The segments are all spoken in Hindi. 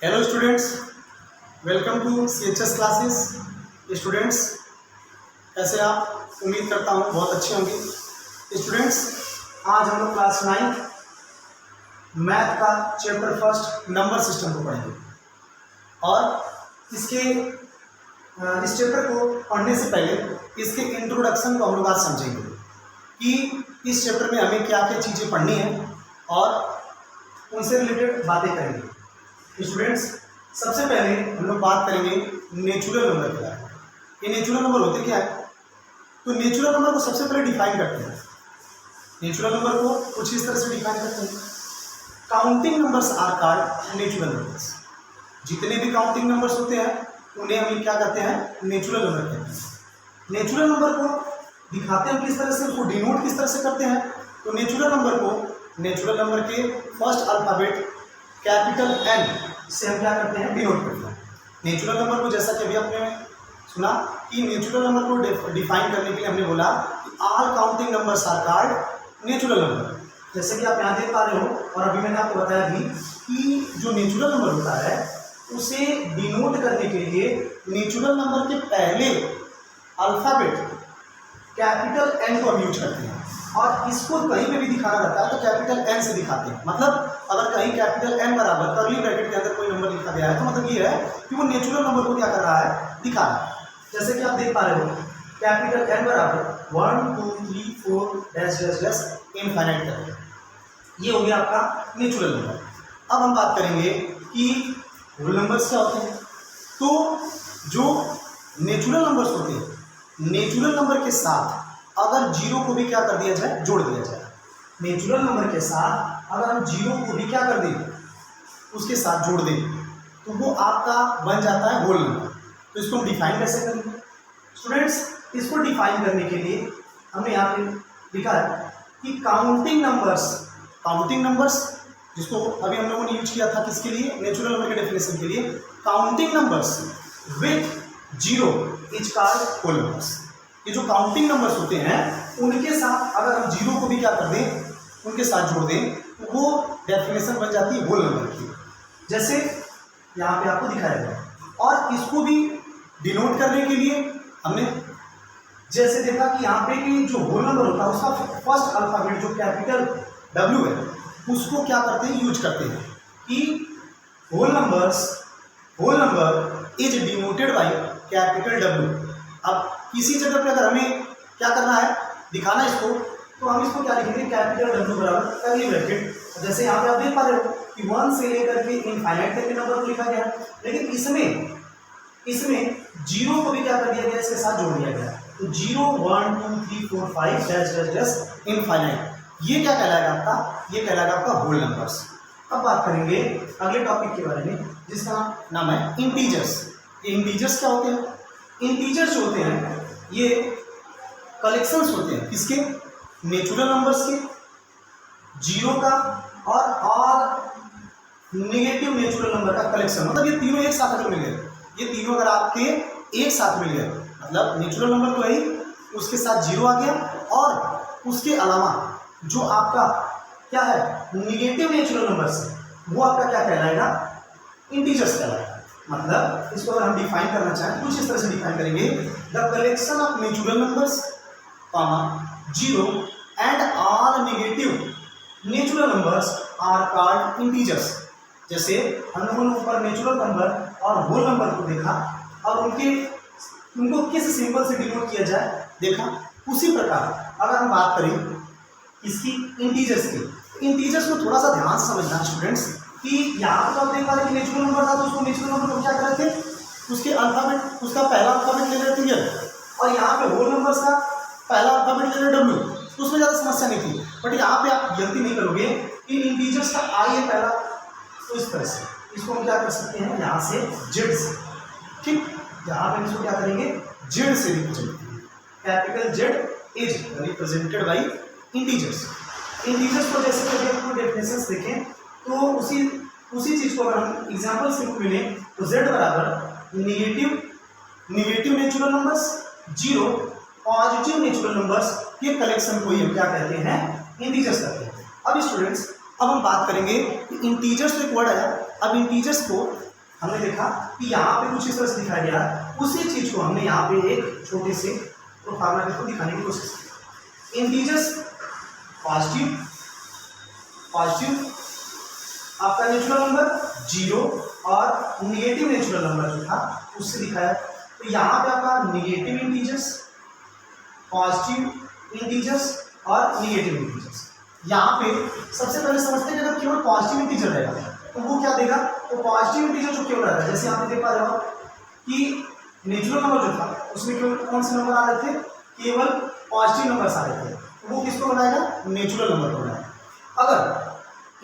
Hello students, welcome to CHS classes. Students कैसे आप? उम्मीद करता हूँ बहुत अच्छे होंगे। स्टूडेंट्स आज हम लोग क्लास 9 मैथ का चैप्टर फर्स्ट नंबर सिस्टम को पढ़ेंगे और इस चैप्टर को पढ़ने से पहले इसके इंट्रोडक्शन को हम लोग आज समझेंगे कि इस चैप्टर में हमें क्या क्या चीज़ें पढ़नी है और उनसे रिलेटेड बातें करेंगे। स्टूडेंट्स सबसे पहले हम लोग बात करेंगे नेचुरल नंबर के बारे में। ये नेचुरल नंबर होते क्या है? तो नेचुरल नंबर को सबसे पहले डिफाइन करते हैं। नेचुरल नंबर को कुछ इस तरह से डिफाइन करते हैं। Counting numbers are called natural numbers. जितने भी काउंटिंग नंबर्स होते हैं उन्हें हम क्या कहते हैं? नेचुरल नंबर कहते हैं। नेचुरल नंबर को दिखाते हैं किस तरह से, उसको डिनोट किस तरह से करते हैं? तो नेचुरल नंबर के फर्स्ट अल्फाबेट कैपिटल N से हम क्या करते हैं? डिनोट करते हैं। नेचुरल नंबर को जैसा कि अभी आपने सुना कि नेचुरल नंबर को डिफाइन करने के लिए हमने बोला कि all counting numbers are called natural number. जैसे कि आप यहाँ देख पा रहे हो और अभी मैंने आपको बताया भी कि जो नेचुरल नंबर होता है उसे डिनोट करने के लिए नेचुरल नंबर के पहले अल्फाबेट कैपिटल N को हम यूज करते हैं और इसको कहीं पे भी दिखाना रहता है तो कैपिटल N से दिखाते हैं। मतलब अगर कहीं कैपिटल N बराबर कर्ली ब्रैकेट के अंदर कोई नंबर लिखा गया है तो मतलब ये है कि वो नेचुरल नंबर को क्या कर रहा है? दिखा रहा है। जैसे कि आप देख पा रहे हो कैपिटल N बराबर 1 2 3 4 डैश डैश डैश इनफाइनाइट करके ये हो गया आपका नेचुरल नंबर। अब हम बात करेंगे कि होल नंबर्स क्या होते हैं। तो जो नेचुरल नंबर्स होते हैं, नेचुरल नंबर के साथ अगर जीरो को भी क्या कर दिया जाए? जोड़ दिया जाए। नेचुरल नंबर के साथ अगर हम जीरो को भी क्या कर दें? उसके साथ जोड़ दें तो वो आपका बन जाता है होल नंबर। तो इसको हम डिफाइन कैसे करेंगे? स्टूडेंट्स इसको डिफाइन करने के लिए हमने यहाँ पे लिखा है कि काउंटिंग नंबर्स जिसको अभी हम लोगों ने यूज किया था किसके लिए? नेचुरल नंबर के डेफिनेशन के लिए। Counting numbers with zero is called whole numbers. ये जो काउंटिंग नंबर्स होते हैं उनके साथ अगर हम जीरो को भी क्या कर दें? उनके साथ जोड़ दें तो वो डेफिनेशन बन जाती है होल नंबर की। जैसे यहाँ पे आपको दिखाया गया और इसको भी डिनोट करने के लिए हमने जैसे देखा कि यहाँ पे कि जो होल नंबर होता है उसका फर्स्ट अल्फाबेट जो कैपिटल W है उसको क्या करते हैं? यूज करते हैं कि whole number is denoted by capital W। अब किसी जगह पे अगर हमें क्या करना है? दिखाना इसको, तो हम इसको क्या लिखेंगे? कैपिटल W बराबर कर्ली ब्रैकेट। जैसे यहाँ पे आप देख पा रहे हो कि 1 से लेकर के इनफाइनाइट तक के नंबर को लिखा गया, लेकिन इसमें जीरो को भी क्या कर दिया गया? इसके साथ जोड़ दिया गया। तो 0 1 2 3 4 5 डैश डैश डैश इनफाइनाइट, ये क्या कहलाएगा आपका? ये कहलाएगा आपका होल नंबर्स। अब बात करेंगे अगले टॉपिक के बारे में जिसका नाम है इंटीजर्स। ये इंटीजर्स क्या होते हैं? इंटीजर्स जो होते हैं ये कलेक्शंस होते हैं किसके? नेचुरल नंबर्स के, जीरो का और नेगेटिव नेचुरल नंबर का कलेक्शन। मतलब ये तीनों एक साथ अगर मिल गए, ये तीनों अगर आपके एक साथ मिल गए मतलब नेचुरल नंबर तो है ही, उसके साथ जीरो आ गया और उसके अलावा जो आपका क्या है? नेगेटिव नेचुरल नंबर्स है वो आपका क्या कहलाएगा? इंटीजर्स कहलाएगा। मतलब इसको अगर हम डिफाइन करना चाहें कुछ इस तरह से डिफाइन करेंगे, the collection of natural numbers zero and all negative natural numbers are called integers. जैसे हम लोगों ने ऊपर नेचुरल नंबर और होल नंबर को देखा और उनको किस सिंबल से डिनोट किया जाए देखा, उसी प्रकार अगर हम बात करें इसकी इंटीजर्स की, इंटीजर्स को थोड़ा सा ध्यान से समझना स्टूडेंट्स कि यहाँ पर आप देख पा रहे कि नेचुरल नंबर था तो उसको नेचुरल नंबर को क्या कर रहे थे? उसके अल्फाबेट, उसका पहला अल्फाबेट ले रहे थे और यहाँ पे होल नंबर्स का पहला अल्फाबेट ले रहे W, तो उसमें ज़्यादा समस्या नहीं थी। बट यहाँ पे आप गलती नहीं करोगे कि इंटीजर्स का I है पहला, तो इस तरह से इसको हम क्या कर सकते हैं? यहाँ से Z से, ठीक, यहाँ पे इसको क्या करेंगे? Z से रिप्रेजेंट करेंगे। Capital Z is represented by integers. Integers को जैसे कि आपको डेफिनेशंस देखें तो उसी चीज़ को अगर हम एग्जाम्पल से मिलें तो Z बराबर negative natural numbers, zero positive natural numbers, ये कलेक्शन को ही हम क्या कहते हैं? इंटीजर्स कहते हैं। अब स्टूडेंट्स अब हम बात करेंगे कि इंटीजर्स तो एक वर्ड आया, अब इंटीजर्स को हमने देखा कि यहाँ पे कुछ इस तरह से दिखाया गया, उसी चीज को हमने यहाँ पे एक छोटे से फॉर्मूला के थ्रू दिखाने की कोशिश की। इंटीजर्स पॉजिटिव आपका नेचुरल नंबर 0 और निगेटिव नेचुरल नंबर जो था उससे दिखाया। तो यहाँ पे आपका निगेटिव इंटीजर्स, पॉजिटिव इंटीजर्स और निगेटिव इंटीजर्स। यहाँ पे सबसे पहले समझते हैं कि अगर केवल पॉजिटिव इंटीजर रहेगा तो वो क्या देगा, तो पॉजिटिव इंटीजर जो केवल रहता है, जैसे आपने देख पा रहे हो कि नेचुरल नंबर जो था उसमें केवल कौन से नंबर आ रहे थे, केवल पॉजिटिव नंबर आ रहे थे, तो वो किसको बनाएगा, नेचुरल नंबर को बनाएगा। अगर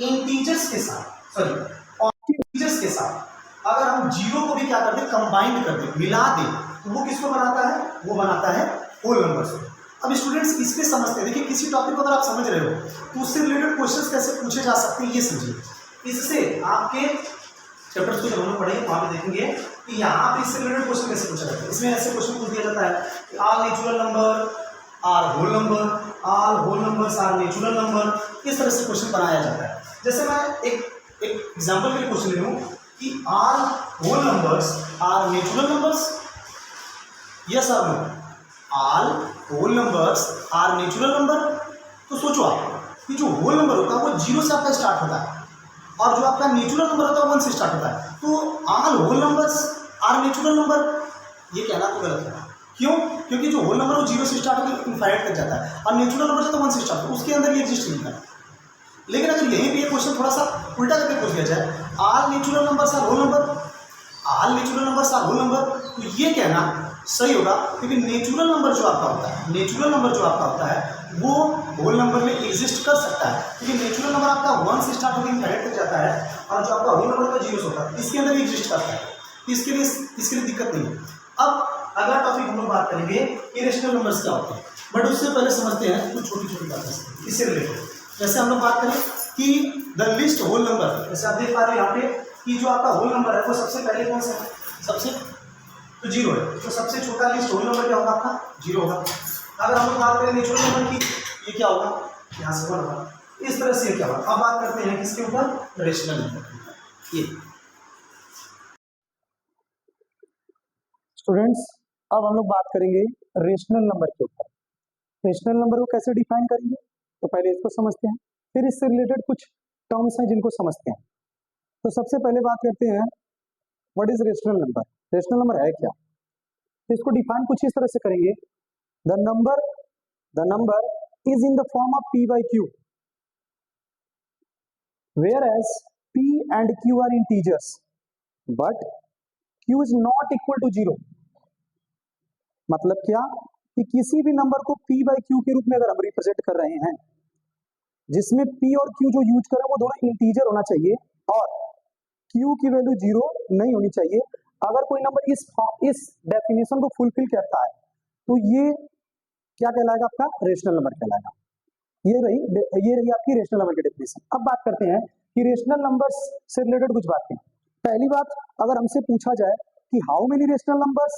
इंटीजर्स के साथ पॉजिटिव इंटीजर्स के साथ अगर हम जीरो को भी क्या करते हैं, कंबाइंड कर दें, मिला दें, तो वो किसको बनाता है, वो बनाता है होल नंबर से। अब स्टूडेंट्स इसमें समझते हैं, देखिए किसी टॉपिक को अगर आप समझ रहे हो तो उससे रिलेटेड क्वेश्चंस कैसे पूछे जा सकते हैं ये समझिए। इससे आपके चैप्टर्स को जब हम पढ़ेंगे वहाँ पे देखेंगे कि यहाँ पे इससे रिलेटेड क्वेश्चन कैसे पूछा जाता है। इसमें ऐसे क्वेश्चन पूछ दिया जाता है कि all natural number are whole number, all whole numbers are natural number, इस तरह से क्वेश्चन बनाया जाता है। जैसे मैं एक एग्जाम्पल के लिए क्वेश्चन ले लूँ कि all whole numbers are natural numbers, yes और no, all whole numbers are natural number. तो सोचो आप कि जो होल नंबर होता है वो 0 से आपका स्टार्ट होता है और जो आपका नेचुरल नंबर होता है 1 से स्टार्ट होता है। तो all whole numbers are natural number, ये कहना तो गलत है। क्यों? क्योंकि जो होल नंबर वो 0 से स्टार्ट होकर इनफाइनाइट तक जाता है और नेचुरल नंबर जो 1 से स्टार्ट होता है उसके अंदर ये एग्जिस्ट नहीं करता। लेकिन अगर यहीं पे ये क्वेश्चन थोड़ा सा उल्टा करके पूछ दिया जाए, all natural numbers are whole number, all natural numbers are whole number, तो ये कहना सही होगा क्योंकि नेचुरल नंबर जो आपका होता है, नेचुरल नंबर जो आपका होता है वो होल नंबर में एग्जिस्ट कर सकता है, क्योंकि नेचुरल नंबर आपका 1 से स्टार्ट होकर इनफाइनाइट तक जाता है और जो आपका होल नंबर का 0 होता है इसके अंदर एग्जिस्ट करता है, इसके लिए दिक्कत नहीं है। अब अगला टॉपिक हम लोग बात करेंगे इरेशनल नंबर्स क्या होते हैं, बट उससे पहले समझते हैं कुछ छोटी छोटी बातें इससे रिलेटेड। जैसे हम लोग बात करें कि द लिस्ट होल नंबर, जैसे आप देख पा रहे हो यहाँ पे कि जो आपका होल नंबर है वो सबसे पहले कौन सा है, सबसे तो 0 है, तो सबसे छोटा लिस्ट होल नंबर क्या होगा आपका 0 होगा। अगर हम लोग बात करें नेचुरल नंबर की, ये क्या होगा, यहाँ से 1 होगा, इस तरह से क्या होगा। अब बात करते हैं किसके ऊपर, रेशनल नंबर। ये स्टूडेंट्स अब हम लोग बात करेंगे रेशनल नंबर के ऊपर। रेशनल नंबर को कैसे डिफाइन करेंगे, तो पहले इसको समझते हैं, फिर इससे रिलेटेड कुछ टर्म्स हैं जिनको समझते हैं। तो सबसे पहले बात करते हैं what is rational number, rational number है क्या। तो इसको डिफाइन कुछ इस तरह से करेंगे, the number is in the form of p by q, whereas p and q are integers but q is not equal to 0। मतलब क्या कि किसी भी नंबर को p by q के रूप में अगर हम रिप्रेजेंट कर रहे हैं जिसमें p और q जो यूज कर रहे हैं वो दोनों इंटीजर होना चाहिए और q की वैल्यू 0 नहीं होनी चाहिए। अगर कोई नंबर इस डेफिनेशन को फुलफिल करता है तो ये क्या कहलाएगा, आपका रेशनल नंबर कहलाएगा। ये रही आपकी रेशनल नंबर की डेफिनेशन। अब बात करते हैं कि रेशनल नंबर्स से रिलेटेड कुछ बातें। पहली बात, अगर हमसे पूछा जाए कि how many rational numbers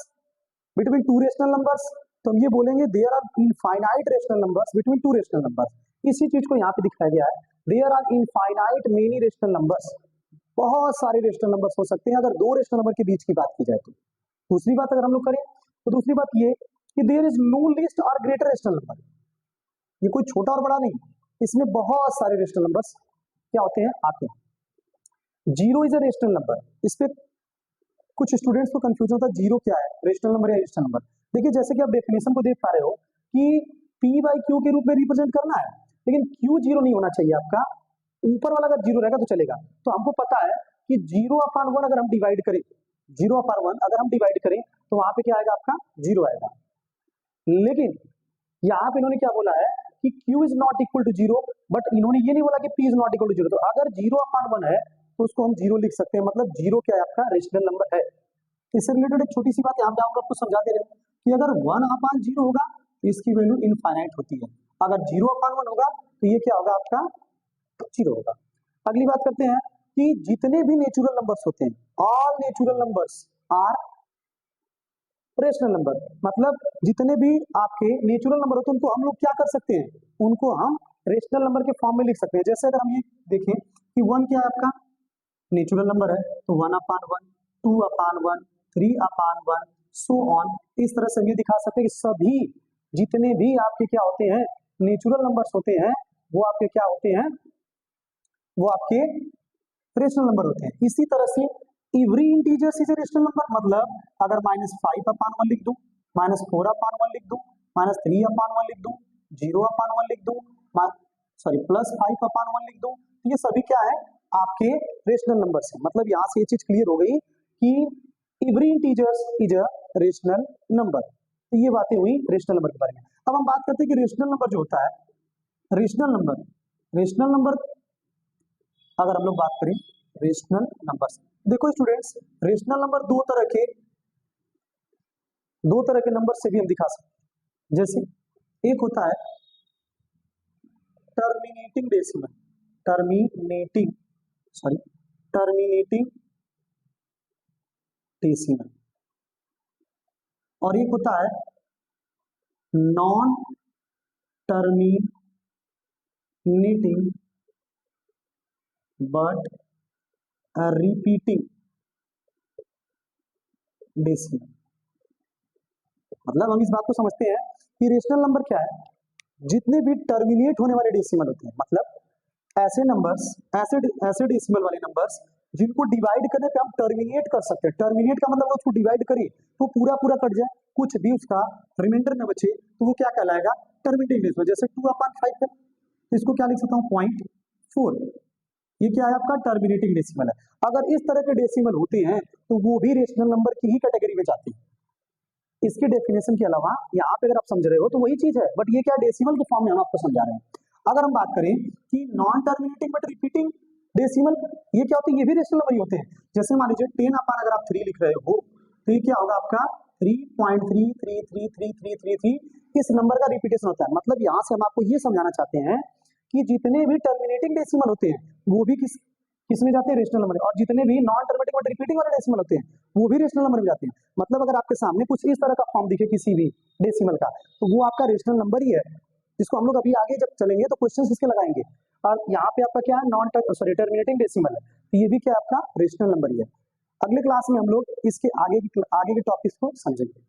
between 2 rational numbers, तो हम ये बोलेंगे there are infinite rational numbers between 2 rational numbers. इसी चीज को यहाँ पे दिखाया गया है, there are infinite many rational numbers, बहुत सारे रेशनल नंबर्स हो सकते हैं अगर 2 रेशनल नंबर के बीच की बात की जाए तो। दूसरी बात अगर हम लोग करें तो दूसरी बात ये कि देयर इज नो लिस्ट और ग्रेटर रेशनल नंबर, ये कोई छोटा और बड़ा नहीं, इसमें बहुत सारे रेशनल नंबर्स क्या होते हैं, आते हैं। 0 इज अ रेशनल नंबर, इस पे कुछ स्टूडेंट्स को कंफ्यूजन होता है 0 क्या है, रेशनल नंबर या रेशनल नंबर। देखिए जैसे कि आप डेफिनेशन को देख पा रहे हो कि p by q के रूप में रिप्रेजेंट करना है, लेकिन q 0 नहीं होना चाहिए आपका, ऊपर वाला अगर 0 रहेगा तो चलेगा। तो हमको पता है कि 0/1 अगर हम डिवाइड करें, 0/1 अगर हम डिवाइड करें तो वहां पे क्या आएगा, आपका 0 आएगा। लेकिन यहाँ पे इन्होंने क्या बोला है कि q is not equal to 0, but इन्होंने ये नहीं बोला कि p is not equal to 0। तो अगर 0/1 है तो उसको हम 0 लिख सकते हैं, मतलब 0 क्या है, आपका रेशनल नंबर है। इससे रिलेटेड एक छोटी सी बात यहाँ पे आप आपको समझा दे रहे हैं कि अगर 1/0 होगा तो इसकी वैल्यू इनफाइनाइट होती है, अगर 0/1 होगा तो ये क्या होगा, आपका 0 होगा। अगली बात करते हैं कि जितने भी नेचुरल नंबर्स होते हैं, all natural numbers are rational number, मतलब जितने भी आपके नेचुरल नंबर होते हैं उनको हम लोग क्या कर सकते हैं, उनको हम रेशनल नंबर के फॉर्म में लिख सकते हैं। जैसे अगर हम ये देखें कि 1 क्या है, आपका नेचुरल नंबर है तो 1/1, 2/1, 3/1, सो ऑन। इस तरह से भी दिखा सकते हैं कि सभी जितने भी आपके क्या होते हैं नेचुरल नंबर्स होते हैं वो आपके क्या होते हैं, वो आपके रेशनल नंबर होते हैं। इसी तरह से every integer is a rational number, मतलब अगर -5/1 लिख दूं, -4/1 लिख दूं, -3/1 लिख दूं, 0/1 लिख दूं, सॉरी +5/1 लिख दूं, तो ये सभी क्या है आपके रेशनल नंबर्स हैं। मतलब यहां से ये चीज क्लियर हो गई कि every integers is a rational number. तो ये बातें हुई रेशनल नंबर के बारे में। अब हम बात करते हैं कि रेशनल नंबर जो होता है, रेशनल नंबर अगर हम लोग बात करें रेशनल नंबर्स, देखो स्टूडेंट्स रेशनल नंबर दो तरह के नंबर से भी हम दिखा सकते हैं। जैसे एक होता है टर्मिनेटिंग डेसिमल, टर्मिनेटिंग डेसिमल, और एक होता है non terminating but repeating decimal. मतलब हम इस बात को समझते हैं कि रेशनल नंबर क्या है, जितने भी टर्मिनेट होने वाले डेसिमल होते हैं, मतलब ऐसे नंबर्स, ऐसे डेसिमल वाले नंबर्स जिनको डिवाइड करने पे हम टर्मिनेट कर सकते हैं। टर्मिनेट का मतलब उसको डिवाइड करिए तो पूरा कट जाए, कुछ भी उसका रिमाइंडर न बचे, तो वो क्या कहलाएगा टर्मिनेटिंग डेसिमल। जैसे 2/5 है, इसको क्या लिख सकता हूँ 0.4, ये क्या है आपका टर्मिनेटिंग डेसिमल है। अगर इस तरह के डेसिमल होते हैं तो वो भी रेशनल नंबर की ही कैटेगरी में जाते हैं। इसके डेफिनेशन के अलावा यहाँ पे अगर आप समझ रहे हो तो वही चीज है, बट ये क्या डेसिमल के फॉर्म में हम आपको समझा रहे हैं। अगर हम बात करें कि non terminating but repeating decimal, ये क्या होते हैं, ये भी रेशनल नंबर ही होते हैं। जैसे मान लीजिए 10/, अगर आप 3 लिख रहे हो तो ये क्या होगा आपका 3.3333333, इस नंबर का रिपीटेशन होता है। मतलब यहाँ से हम आपको ये समझाना चाहते हैं कि जितने भी टर्मिनेटिंग डेसिमल होते हैं वो भी किसमें जाते हैं रेशनल नंबर, और जितने भी नॉन टर्मिनेटिंग बट रिपीटिंग वाले डेसिमल होते हैं वो भी रेशनल नंबर में जाते हैं। मतलब अगर आपके सामने कुछ इस तरह का फॉर्म दिखे किसी भी डेसिमल का तो वो आपका रेशनल नंबर ही है, जिसको हम लोग अभी आगे जब चलेंगे तो क्वेश्चन इसके लगाएंगे। और यहाँ पे आपका क्या है टर्मिनेटिंग डेसिमल है, तो ये भी क्या आपका रेशनल नंबर ही है। अगले क्लास में हम लोग इसके आगे के टॉपिक्स को समझेंगे।